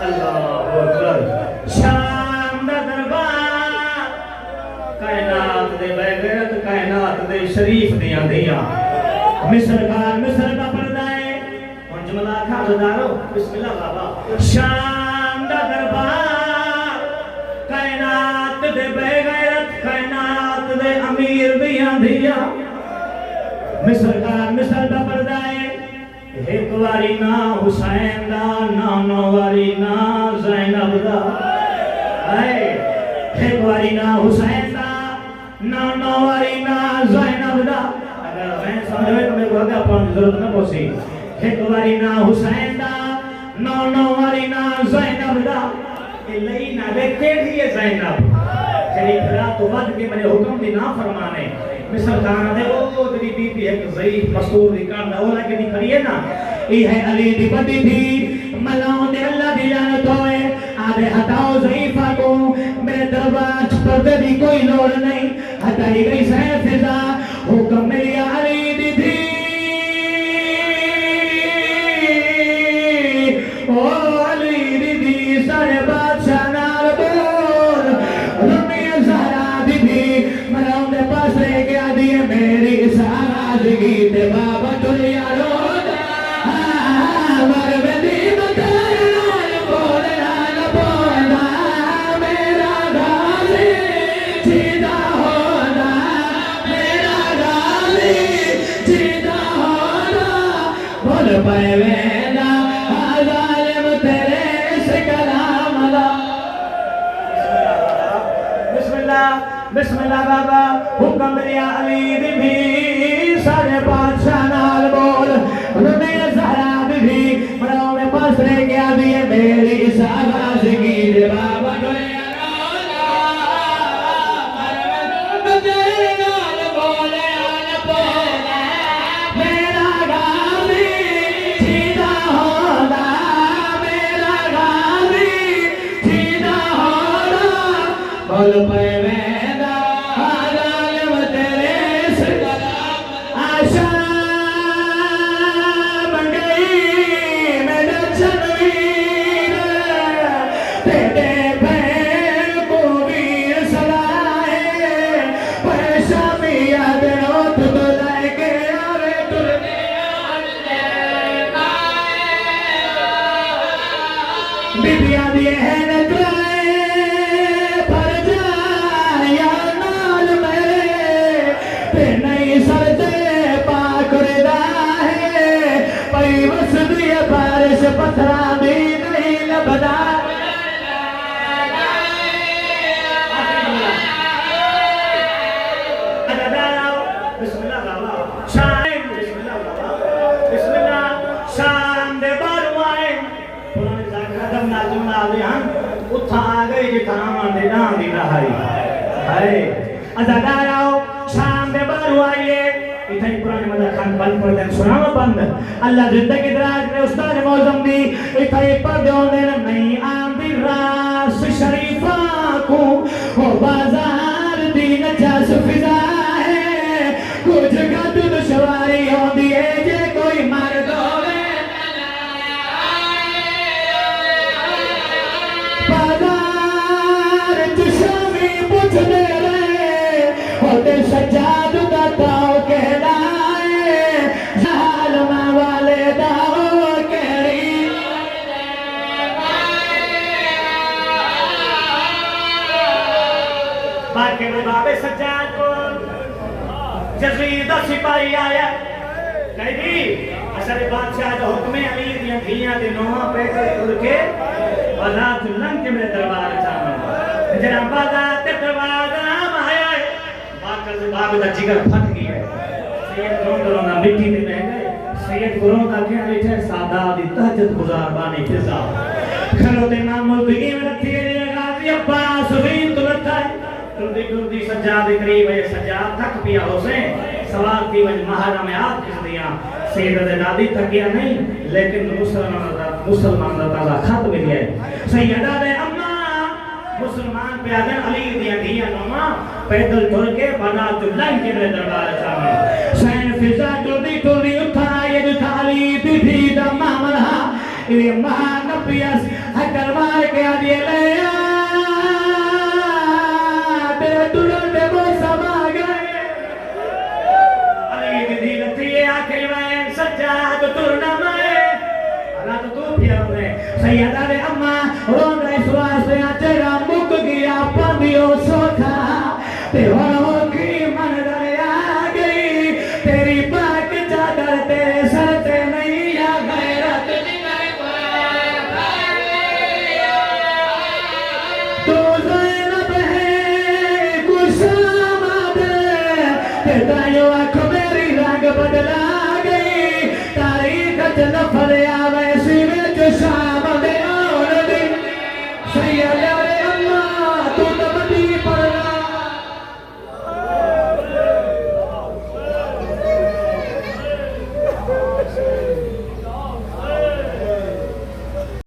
अल्लाहु अकबर। शाम दा दरबार कायनात दे बैगरत कायनात दे शरीफ दियां दियां मिस्र दा पर्दा है हुन जुमला खा हजारो बिस्मिल्लाह बाबा। शाम दा दरबार कायनात दे बैगरत कायनात दे अमीर दियां दियां मिस्र दा पर्दा है। एक वारी ना हुसैन दा ना नौ वारी ना ज़ैनब दा एक वारी ना हुसैन दा ना नौ वारी ना ज़ैनब दा। अगर मैं समझ में तो मेरे को आगे अपन जरूरत ना पहुंची। एक वारी ना हुसैन दा ना नौ वारी ना ज़ैनब दा। ये लई ना देखे थी ये ज़ैनब तेरी फिरा तो वध के मेरे हुक्म दी ना फरमाने मिसल खाना दे वो तेरी बीबी एक ज़ईफ मस्तूर दी कांड वो लगे दी खड़ी है ना ये है अली दी बदी थी मलाओं दे अल्लाह दी लानत होए आदे हटाओ ज़ईफा को मेरे दरबार पर्दे दी कोई लोड़ नहीं हटाई गई सैफ फिजा हुक्म मेरी अली दी थी ओ अली दी दी सारे बादशाह नाल बोल रुमिया ज़हरा दी थी मलाओं दे पास रह गया दिए मेरी सारादगी ते बाबा तुलिया रोदा मर बेदी बताया बोलना मेरा गाली जीदा होना मेरा गाली जीदा होना बोल पाए वेदा जालिम तेरे से कलाम ला। बिस्मिल्लाह बिस्मिल्लाह बाबा हुक्म दिया अली दी भी सारे बादशाह नाल बोल रुमिया ज़हरा दी भी मराओ में पास रह गया दिए मेरी सारादगी दे बाबा दुनिया रोला मरवे तेरे नाल बोले आन बोला मेरा गाली जीदा होना मेरा गाली जीदा होना बोल पे बिटिया दिए है नजराए पर जाया नाल मेरे ते नहीं सरदे पाकुरदा है पई वसदी बारिश पत्थरा दी नहीं लबदा। बिस्मिल्लाह बाबा शाम बिस्मिल्लाह बाबा बिस्मिल्लाह शाम दे बारू आए उठा आ गई जिठामा दे डां दी रहाई है अज़ादारो शाम दे बारू आइए इथे पुराने मदद खान बंद कर देन सुनावा बंद अल्लाह जिंदगी दराज में उस्ताद मौजम दी इथे पर्दे होंदे नहीं आंदी रास शरीफा को हो बाजार दी नजास फिजा है कुछ गद दुश्वारी होंदी है जे कोई मर्द होवे सजाद का ताव कहलाए जालमा वाले दाव कहरी बाकी में बाबे सजाद को जज़ीदा सिपाही आया कही असर बादशाह जो हुक्म अली दियां धियां दे नोहा पे कर के बाजार लंग के मेरे दरबार चाहना जरा बाजार ते दरबार आया बाकर से बाग दा जिगर फट गया सैयद रोना मिट्टी में बह गए सैयद गुरों का क्या बैठे सादा दी तहज्जुद गुजार बानी फिजा खलो ते मामूल बिगी में रखी है गाजी अब्बास हुई तो रखा है टुंडी सज्जाद करीब है सज्जाद थक पिया हुसैन सवाल की वजह महारा में आप किस दिया सैयद दादी थकिया नहीं लेकिन मुसलमान दा ताला खत मिल गया सैयदा दे अम्मा मुसलमान पे आदन अली दिया दिया नोमा पैदल टुर के बना चुल्ला के दरबार सामने सैन फिजा टुरी उठा ये थाली बिठी दा मामला ये महानबियस हकरवा जावे सैयदा दे अम्मा रोन रहे सुवासे तेरा मुक गया पंदियो सोखा ते हो की मन दरिया गई तेरी पाक चादर तेरे सर ते नहीं आ गैरत तो ज़ैनब है खुशामद ते तायो आँख मेरी रंग बदला गई तारीख च नफर आवे सिवे च शाम